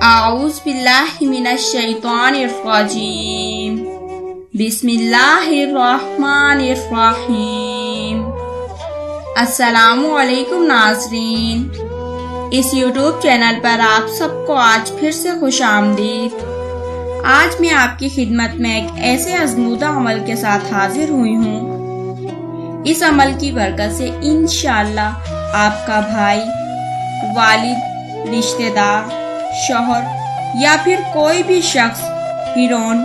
अऊज़ु बिल्लाहि मिनश शैतानिर रजीम। बिस्मिल्लाहिर रहमानिर रहीम। अस्सलामु अलैकुम नाज़रीन, इस यूट्यूब चैनल पर आप सबको आज फिर से खुश आमदीद। आज मैं आपकी खिदमत में एक ऐसे आज़मूदा अमल के साथ हाजिर हुई हूँ। इस अमल की बरकत से इंशाअल्लाह आपका भाई, वालिद, रिश्तेदार, शौहर या फिर कोई भी शख्स हेरोइन,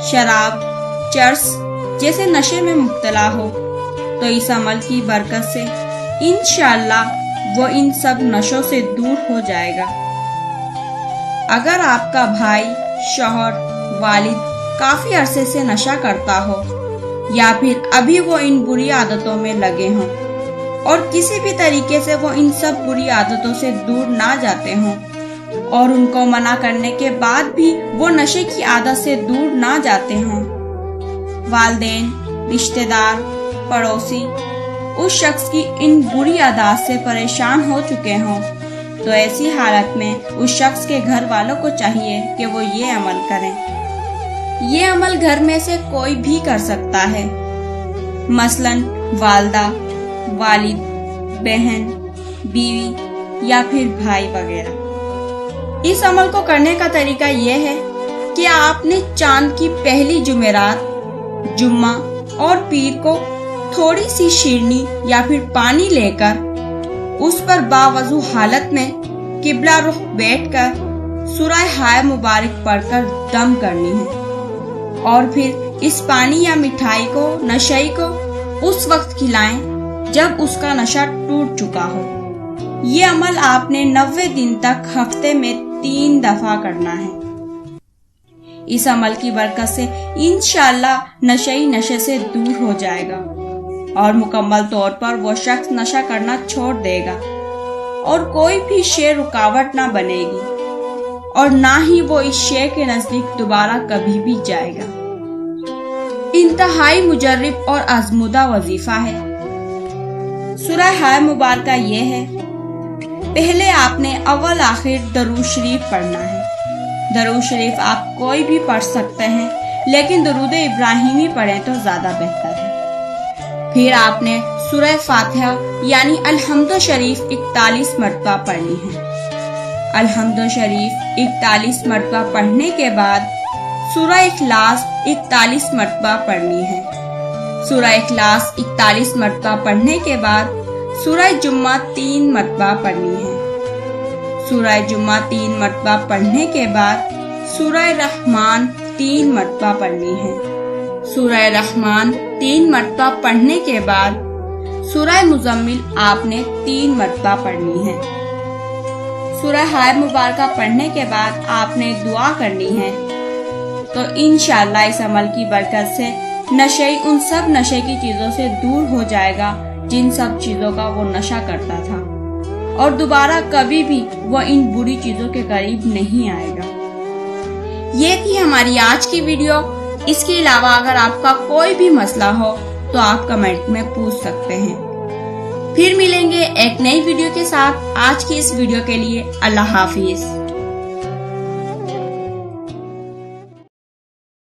शराब, चर्स जैसे नशे में मुब्तला हो तो इस अमल की बरकत से इंशाअल्लाह वो इन सब नशों से दूर हो जाएगा। अगर आपका भाई, शौहर, वालिद काफी अरसे से नशा करता हो या फिर अभी वो इन बुरी आदतों में लगे हों और किसी भी तरीके से वो इन सब बुरी आदतों से दूर ना जाते हों और उनको मना करने के बाद भी वो नशे की आदत से दूर ना जाते हों, वालिदैन, रिश्तेदार, पड़ोसी उस शख्स की इन बुरी आदत से परेशान हो चुके हों, तो ऐसी हालत में उस शख्स के घर वालों को चाहिए कि वो ये अमल करें। ये अमल घर में से कोई भी कर सकता है, मसलन वालदा, वालिद, बहन, बीवी या फिर भाई वगैरह। इस अमल को करने का तरीका यह है कि आपने चांद की पहली जुमेरात, जुम्मा और पीर को थोड़ी सी शीरनी या फिर पानी लेकर उस पर बावजू हालत में किबला रुख बैठकर सूरह हाय मुबारक पढ़कर दम करनी है और फिर इस पानी या मिठाई को नशई को उस वक्त खिलाएं जब उसका नशा टूट चुका हो। ये अमल आपने 90 दिन तक हफ्ते में 3 दफा करना है। इस अमल की बरकत से इंशाअल्लाह नशई नशे से दूर हो जाएगा और मुकम्मल तौर पर वो शख्स नशा करना छोड़ देगा और कोई भी शे रुकावट ना बनेगी और ना ही वो इस शे के नजदीक दोबारा कभी भी जाएगा। इंतहाई मुजर्रिब और आजमुदा वजीफा है। सूरह हाय मुबारक ये है, पहले आपने अव्वल आखिर दरूद शरीफ पढ़ना है। दरूद शरीफ आप कोई भी पढ़ सकते हैं, लेकिन दरूद इब्राहिमी पढ़ें तो ज्यादा बेहतर है। फिर आपने सूरह फातिहा यानी अलहम्दु शरीफ 41 मरतबा पढ़नी है। अलहम्दु शरीफ 41 मरतबा पढ़ने के बाद सूरह इखलास 41 मरतबा पढ़नी है। सूरह इखलास 41 मरतबा पढ़ने के बाद सूरह जुम्मा 3 मरतबा पढ़नी है। सूरह जुम्मा 3 मरतबा पढ़ने के बाद सूरह रहमान 3 मरतबा पढ़नी है। सूरह रहमान 3 मरतबा पढ़ने के बाद सूरह मुजम्मिल आपने 3 मरतबा पढ़नी है। सूरह हाय मुबारक पढ़ने के बाद आपने दुआ करनी है। तो इंशाअल्लाह इस अमल की बरकत से नशे उन सब नशे की चीजों से दूर हो जाएगा जिन सब चीजों का वो नशा करता था और दोबारा कभी भी वो इन बुरी चीजों के करीब नहीं आएगा। ये थी हमारी आज की वीडियो। इसके अलावा अगर आपका कोई भी मसला हो तो आप कमेंट में पूछ सकते हैं। फिर मिलेंगे एक नई वीडियो के साथ। आज की इस वीडियो के लिए अल्लाह हाफिज।